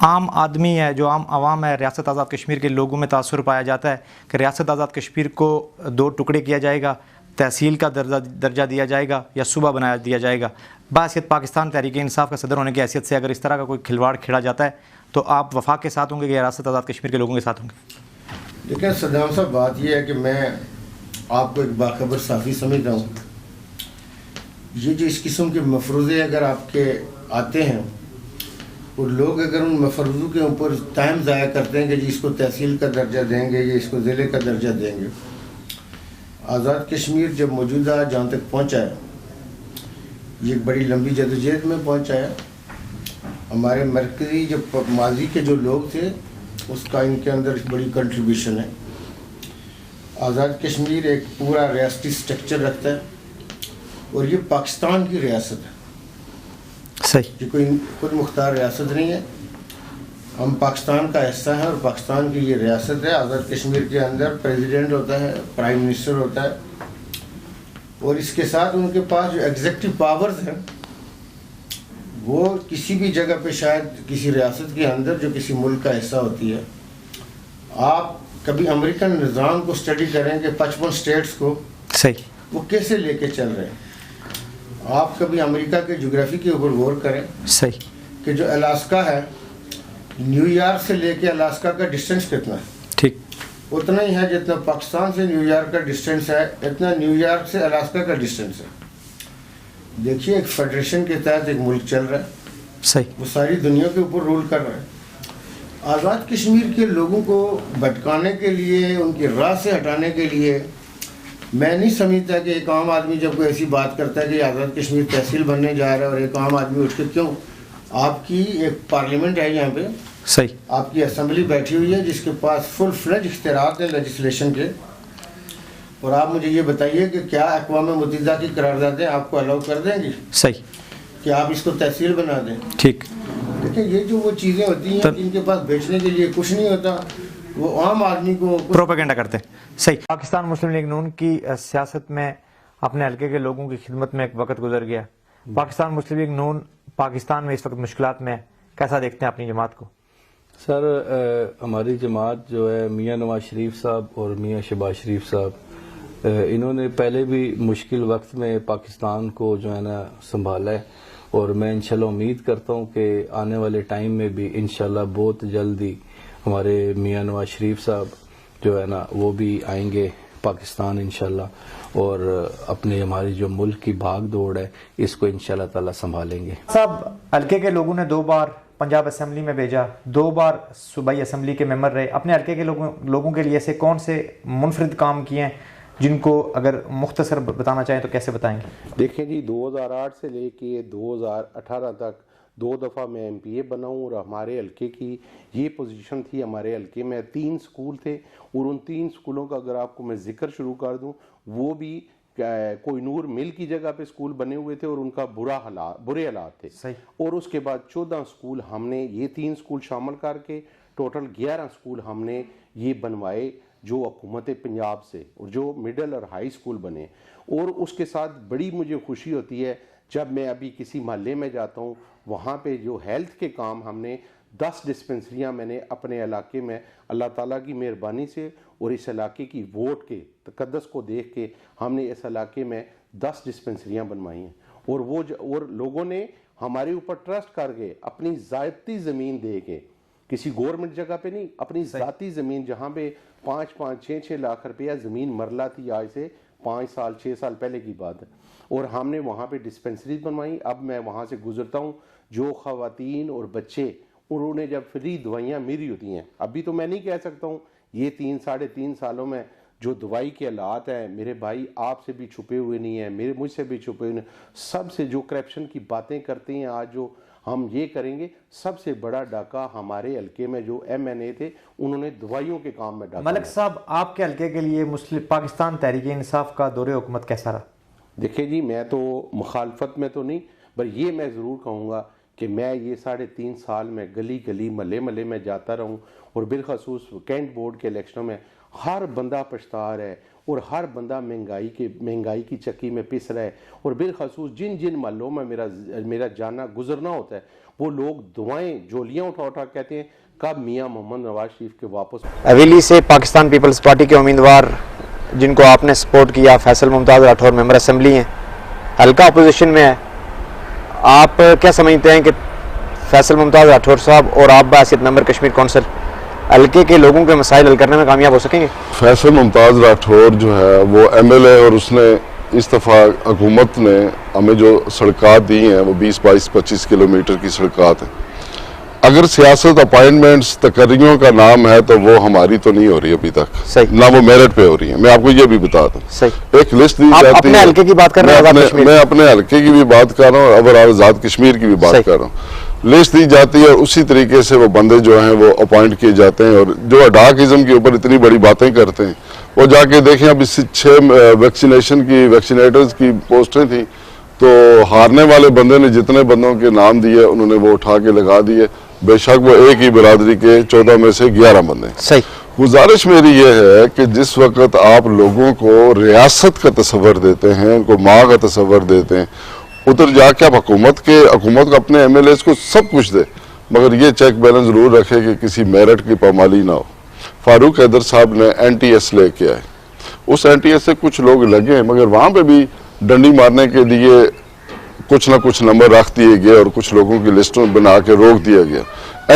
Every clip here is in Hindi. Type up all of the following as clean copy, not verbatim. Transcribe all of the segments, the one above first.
आम आदमी है, जो आम आवाम है, रियासत आज़ाद कश्मीर के लोगों में तासुर पाया जाता है कि रियासत आज़ाद कश्मीर को दो टुकड़े किया जाएगा, तहसील का दर्जा दिया जाएगा या सूबा बनाया दिया जाएगा। बासियत पाकिस्तान तहरीक इंसाफ का सदर होने की हैसियत से अगर इस तरह का कोई खिलवाड़ खेला जाता है तो आप वफाक के साथ होंगे या रियासत आज़ाद कश्मीर के लोगों के साथ होंगे? देखिए सद्दाम साहब, बात यह है कि मैं आपको एक बाखबर साफ़ी समझता हूँ। ये जो इस किस्म के मफरूज़े अगर आपके आते हैं और लोग अगर उन मफरूज़ों के ऊपर टाइम ज़ाया करते हैं कि जी इसको तहसील का दर्जा देंगे या इसको ज़िले का दर्जा देंगे। आज़ाद कश्मीर जब मौजूदा जहाँ तक पहुँचा है, ये एक बड़ी लंबी जदोजहद में पहुँचा है। हमारे मरकज़ी जो माजी के जो लोग थे उसका इनके अंदर बड़ी कंट्रीब्यूशन है। आज़ाद कश्मीर एक पूरा रियासती स्ट्रक्चर रखता है और ये पाकिस्तान की रियासत है। सही, ये कोई खुद मुख्तार रियासत नहीं है। हम पाकिस्तान का हिस्सा है और पाकिस्तान की ये रियासत है। आज़ाद कश्मीर के अंदर प्रेसिडेंट होता है, प्राइम मिनिस्टर होता है और इसके साथ उनके पास जो एग्जेक्टिव पावर्स हैं वो किसी भी जगह पे शायद किसी रियासत के अंदर जो किसी मुल्क का हिस्सा होती है। आप कभी अमेरिकन निज़ाम को स्टडी करें कि 55 स्टेट्स को सही, वो कैसे लेके चल रहे हैं। आप कभी अमेरिका के जोग्राफी के ऊपर गौर करें सही, कि जो अलास्का है, न्यूयॉर्क से लेके अलास्का का डिस्टेंस कितना है? ठीक, उतना ही है जितना पाकिस्तान से न्यूयॉर्क का डिस्टेंस है, इतना न्यूयॉर्क से अलास्का का डिस्टेंस है। देखिए, एक फेडरेशन के तहत एक मुल्क चल रहा है, सही, वो सारी दुनिया के ऊपर रूल कर रहा है। आज़ाद कश्मीर के लोगों को भटकाने के लिए, उनकी राह से हटाने के लिए मैं नहीं समझता कि एक आम आदमी जब कोई ऐसी बात करता है कि आज़ाद कश्मीर तहसील बनने जा रहा है और एक आम आदमी उठ के, क्यों, आपकी एक पार्लियामेंट है यहाँ पे, सही, आपकी असम्बली बैठी हुई है जिसके पास फुल फ्लेज इख्तियारात है लेजिस्लेशन के, और आप मुझे ये बताइए कि क्या अक़वाम मुत्तहिदा की करारदादें आपको अलाउ कर देंगी सही कि आप इसको तहसील बना दें? ठीक। देखिए, ये जो वो चीज़ें होती हैं जिनके पास बेचने के लिए कुछ नहीं होता, वो आम आदमी को प्रोपेगेंडा करते हैं। सही। पाकिस्तान मुस्लिम लीग नून की सियासत में अपने हल्के के लोगों की खिदमत में एक वक्त गुजर गया। पाकिस्तान मुस्लिम लीग नून पाकिस्तान में इस वक्त मुश्किलात में, कैसा देखते हैं अपनी जमात को? सर, हमारी जमात जो है, मियाँ नवाज शरीफ साहब और मियाँ शहबाज शरीफ साहब, इन्होंने पहले भी मुश्किल वक्त में पाकिस्तान को जो है ना संभाला है और मैं इंशाल्लाह उम्मीद करता हूँ कि आने वाले टाइम में भी इंशाल्लाह बहुत जल्दी हमारे मियाँ नवाज शरीफ साहब जो है ना वो भी आएंगे पाकिस्तान इंशाल्लाह और अपने हमारी जो मुल्क की भाग दौड़ है इसको इंशाल्लाह ताला संभालेंगे। साहब, हल्के के लोगों ने 2 बार पंजाब असेंबली में भेजा, 2 बार सूबाई असेंबली के मेंबर रहे। अपने हल्के के लोगों के लिए ऐसे कौन से मुनफरिद काम किए हैं जिनको अगर मुख्तसर बताना चाहें तो कैसे बताएंगे? देखिए जी, 2008 से लेके 2018 तक 2 दफ़ा मैं MPA बना हूँ और हमारे हल्के की ये पोजीशन थी। हमारे हल्के में 3 स्कूल थे और उन 3 स्कूलों का अगर आपको मैं जिक्र शुरू कर दूँ, वो भी कोहिनूर मिल की जगह पे स्कूल बने हुए थे और उनका बुरे हालात थे। सही। और उसके बाद 14 स्कूल हमने, ये 3 स्कूल शामिल करके टोटल 11 स्कूल हमने ये बनवाए जो हुकूमत पंजाब से, और जो मिडिल और हाई स्कूल बने। और उसके साथ बड़ी मुझे खुशी होती है जब मैं अभी किसी मोहल्ले में जाता हूँ, वहाँ पे जो हेल्थ के काम हमने 10 डिस्पेंसरियाँ मैंने अपने इलाके में अल्लाह ताला की मेहरबानी से और इस इलाके की वोट के तकद्दस को देख के हमने इस इलाके में 10 डिस्पेंसरियाँ बनवाई हैं। और लोगों ने हमारे ऊपर ट्रस्ट करके अपनी ज़ाती ज़मीन दे के, किसी गवर्नमेंट जगह पे नहीं, अपनी ज़ाती ज़मीन जहाँ पे 5-5, 6-6 लाख रुपया ज़मीन मरला थी, आज से 5 साल 6 साल पहले की बात है, और हमने वहाँ पे डिस्पेंसरीज बनवाई। अब मैं वहाँ से गुजरता हूँ, जो ख़वातीन और बच्चे, उन्होंने जब फ्री दवाइयाँ मिली होती हैं, अभी तो मैं नहीं कह सकता हूँ ये 3-3.5 सालों में जो दवाई के हालात हैं, मेरे भाई आपसे भी छुपे हुए नहीं हैं, मुझसे भी छुपे हुए नहीं, सबसे जो करप्शन की बातें करते हैं, आज जो हम ये करेंगे, सबसे बड़ा डाका हमारे हल्के में जो MNA थे उन्होंने दवाइयों के काम में डाका। मलिक साहब, आपके हल्के के लिए मुस्लिम पाकिस्तान तहरीक इंसाफ का दौरे हुकूमत कैसा रहा? देखिए जी, मैं तो मुखालफत में तो नहीं, पर ये मैं ज़रूर कहूँगा कि मैं ये 3.5 साल में गली गली महल्ले महल्ले में जाता रहूं और बिलखसूस कैंट बोर्ड के इलेक्शनों में हर बंदा पछता रहा है और हर बंदा महंगाई की चक्की में पिस रहा है और बिलखसूस जिन जिन महलों में मेरा जाना गुजरना होता है वो लोग दुआएं झोलियाँ उठा उठा कहते हैं कब मियाँ मोहम्मद नवाज शरीफ के वापस। हवेली से पाकिस्तान पीपल्स पार्टी के उम्मीदवार जिनको आपने सपोर्ट किया, फैसल मुमताज़ राठौर मेंबर असम्बली हैं, हल्का अपोजिशन में है, आप क्या समझते हैं कि फैसल मुमताज़ राठौर साहब और आप बासियत मेंबर कश्मीर कौंसिल हल्के के लोगों के मसाइल हल करने में कामयाब हो सकेंगे? फैसल मुमताज़ राठौर जो है वो MLA और उसने इस दफ़ा हुकूमत ने हमें जो सड़कात दी हैं वो 20, 22, 25 किलोमीटर की सड़कात हैं। अगर सियासत अपॉइंटमेंट्स तकर्रियों का नाम है तो वो हमारी तो नहीं हो रही अभी तक, सही, ना वो मेरिट पे हो रही है। मैं आपको ये भी बता दूं, सही, एक लिस्ट दी आप जाती अपने है, हल्के की बात कर रहे हैं, मैं अपने हल्के की भी बात कर रहा हूँ और आज़ाद कश्मीर की भी बात कर रहा हूँ। लिस्ट दी जाती है और उसी तरीके से वो बंदे जो हैं वो अपॉइंट किए जाते हैं और जो अडाकिज्म के ऊपर इतनी बड़ी बातें करते हैं वो जाके देखें। अब इस 6 वैक्सीनेटर्स की पोस्टें थी तो हारने वाले बंदे ने जितने बंदों के नाम दिए उन्होंने वो उठा के लगा दिए, बेशक वो एक ही बिरादरी के 14 में से 11 बंदे। सही, गुजारिश मेरी ये है कि जिस वक्त आप लोगों को रियासत का तस्वर देते हैं, उनको माँ का तस्वर देते हैं, उधर जाके आप हुकूमत को अपने MLAs को सब कुछ दे, मगर ये चेक बैलेंस जरूर रखे कि किसी मेरिट की पामाली ना हो। फारूक हैदर साहब ने NTS लेके आए, उस NTS से कुछ लोग लगे मगर वहां पे भी डंडी मारने के लिए कुछ ना कुछ नंबर रख दिए गए और कुछ लोगों की लिस्टों बना के रोक दिया गया।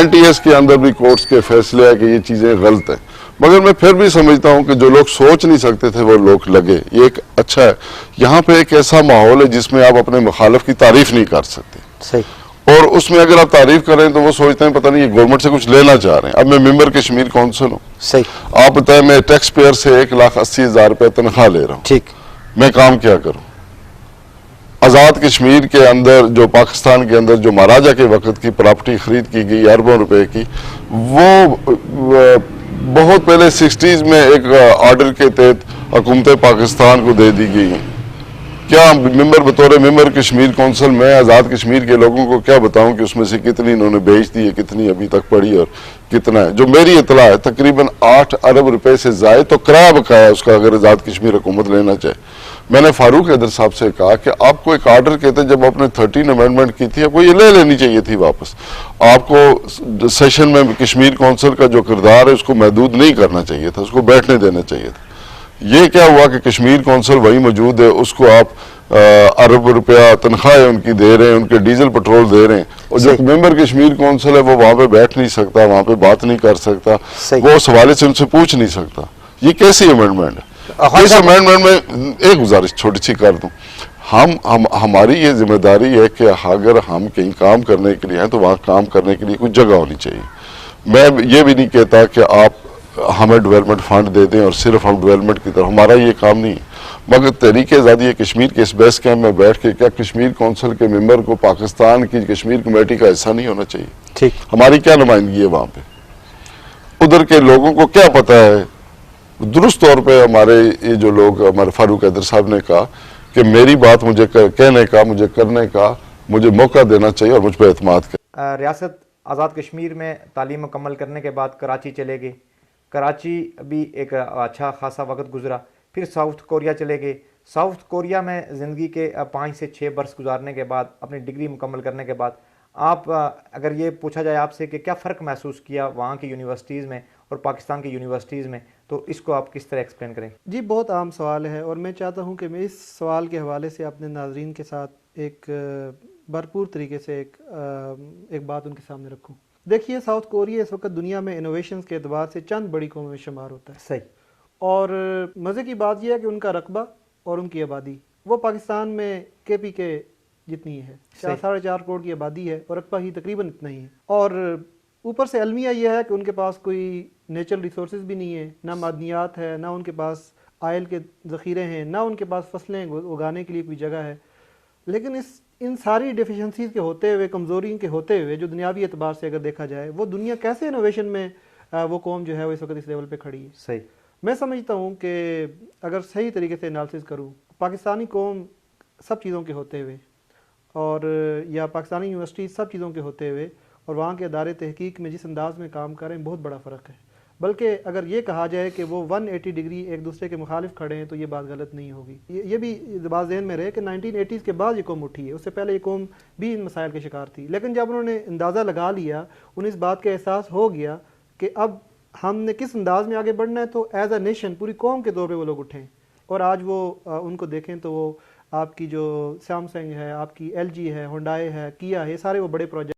NTS के अंदर भी कोर्ट्स के फैसले है कि ये चीजें गलत है, मगर मैं फिर भी समझता हूं कि जो लोग सोच नहीं सकते थे वो लोग लगे, ये एक अच्छा है। यहाँ पे एक ऐसा माहौल है जिसमें आप अपने मुखालिफ की तारीफ नहीं कर सकते, सही, और उसमें अगर आप तारीफ करें तो वो सोचते हैं पता नहीं ये गवर्नमेंट से कुछ लेना चाह रहे हैं। अब मैं मेंबर कश्मीर कौंसिल हूँ, सही, आप बताएं मैं टैक्स पेयर से 1,80,000 रुपये तनख्वाह ले रहा हूँ, ठीक, मैं काम क्या करूँ? आज़ाद कश्मीर के अंदर जो पाकिस्तान के अंदर जो महाराजा के वक्त की प्रॉपर्टी खरीद की गई अरबों रुपए की, वो बहुत पहले 60s में एक ऑर्डर के तहत हुकूमत पाकिस्तान को दे दी गई है। क्या बतौर मेंबर कश्मीर कौंसिल मैं आज़ाद कश्मीर के लोगों को क्या बताऊं कि उसमें से कितनी इन्होंने बेच दी है, कितनी अभी तक पड़ी और कितना है? जो मेरी इतला है तकरीबन 8 अरब रुपए से ज़ायद तो किराया बकाया उसका, अगर आज़ाद कश्मीर हुकूमत लेना चाहे। मैंने फारूक हैदर साहब से कहा कि आपको एक ऑर्डर कहते हैं, जब आपने 13 अमेंडमेंट की थी आपको ये ले लेनी चाहिए थी वापस। आपको सेशन में कश्मीर कौंसिल का जो किरदार है उसको महदूद नहीं करना चाहिए था, उसको बैठने देना चाहिए था। ये क्या हुआ कि कश्मीर कौंसिल वही मौजूद है, उसको आप अरब रुपया तनख्वाहें उनकी दे रहे हैं, उनके डीजल पेट्रोल दे रहे हैं, और जो मेंबर कश्मीर कौंसिल है वो वहां पे बैठ नहीं सकता, वहां पे बात नहीं कर सकता, वो उस हवाले से उनसे पूछ नहीं सकता। ये कैसी अमेंडमेंट है? इस अमेंडमेंट में एक गुजारिश छोटी सी कर दूं, हमारी ये जिम्मेदारी है कि अगर हम कहीं काम करने के लिए हैं तो वहां काम करने के लिए कुछ जगह होनी चाहिए। मैं ये भी नहीं कहता कि आप हमें डेवलपमेंट फंड दे दें और सिर्फ हम डेवलपमेंट की तरफ, हमारा ये काम नहीं है, मगर तहरीक आज़ादी कश्मीर के इस बेस कैंप में बैठ के क्या कश्मीर कौंसिल के मेंबर को पाकिस्तान की कश्मीर कमेटी का हिस्सा नहीं होना चाहिए? ठीक, हमारी क्या नुमाइंदगी है वहां पे? उधर के लोगों को क्या पता है? दुरुस्त तौर पे हमारे ये जो लोग, हमारे फारूक हैदर साहब ने कहा कि मेरी बात मुझे कहने का, मुझे करने का मुझे मौका देना चाहिए और मुझ पर एतमाद कर। रियासत आज़ाद कश्मीर में तालीम मुकम्मल करने के बाद कराची चले गए, कराची भी एक अच्छा खासा वक्त गुजरा, फिर साउथ कोरिया चले गए। साउथ कोरिया में ज़िंदगी के 5 से 6 बरस गुजारने के बाद, अपनी डिग्री मुकम्मल करने के बाद, आप अगर ये पूछा जाए आपसे कि क्या फ़र्क महसूस किया वहाँ की यूनिवर्सिटीज़ में और पाकिस्तान की यूनिवर्सिटीज़ में, तो इसको आप किस तरह एक्सप्लेन करें? जी, बहुत आम सवाल है और मैं चाहता हूँ कि मैं इस सवाल के हवाले से अपने नाजरीन के साथ एक भरपूर तरीके से एक बात उनके सामने रखूँ। देखिए, साउथ कोरिया इस वक्त दुनिया में इनोवेशंस के एतबार से चंद बड़ी कौमों में शुमार होता है। सही, और मज़े की बात यह है कि उनका रकबा और उनकी आबादी वो पाकिस्तान में KP के जितनी है, 4.5 करोड़ की आबादी है और रकबा ही तकरीबन इतना ही है। और ऊपर से अलमिया यह है कि उनके पास कोई नेचुरल रिसोर्सेज भी नहीं है, ना मादनियात है, ना उनके पास आयल के ज़ख़ीरे हैं, ना उनके पास फसलें उगाने के लिए कोई जगह है। लेकिन इन सारी डिफिशेंसीज के होते हुए, कमज़ोरी के होते हुए, जो दुनियावी एतबार से अगर देखा जाए, वो दुनिया कैसे इनोवेशन में वो कौम जो है वो इस वक्त इस लेवल पे खड़ी है। सही, मैं समझता हूँ कि अगर सही तरीके से एनालिसिस करूँ, पाकिस्तानी कौम सब चीज़ों के होते हुए और या पाकिस्तानी यूनिवर्सिटी सब चीज़ों के होते हुए और वहाँ के अदारे तहकीक में जिस अंदाज में काम कर रहे हैं, बहुत बड़ा फ़र्क है। बल्कि अगर ये कहा जाए कि वो 180 डिग्री एक दूसरे के मुखालिफ खड़े हैं तो ये बात गलत नहीं होगी। ये भी बात ज़हन में रहे कि 1980s के बाद ये कौम उठी है, उससे पहले ये कौम भी इन मसाइल के शिकार थी। लेकिन जब उन्होंने अंदाज़ा लगा लिया, उन्हें इस बात का एहसास हो गया कि अब हमने किस अंदाज में आगे बढ़ना है, तो एज अ नेशन पूरी कौम के तौर पर वो लोग उठें। और आज वो उनको देखें तो वो आपकी जो सैमसंग है, आपकी LG है, हुंडई है, किया है, सारे वो बड़े प्रोजेक्ट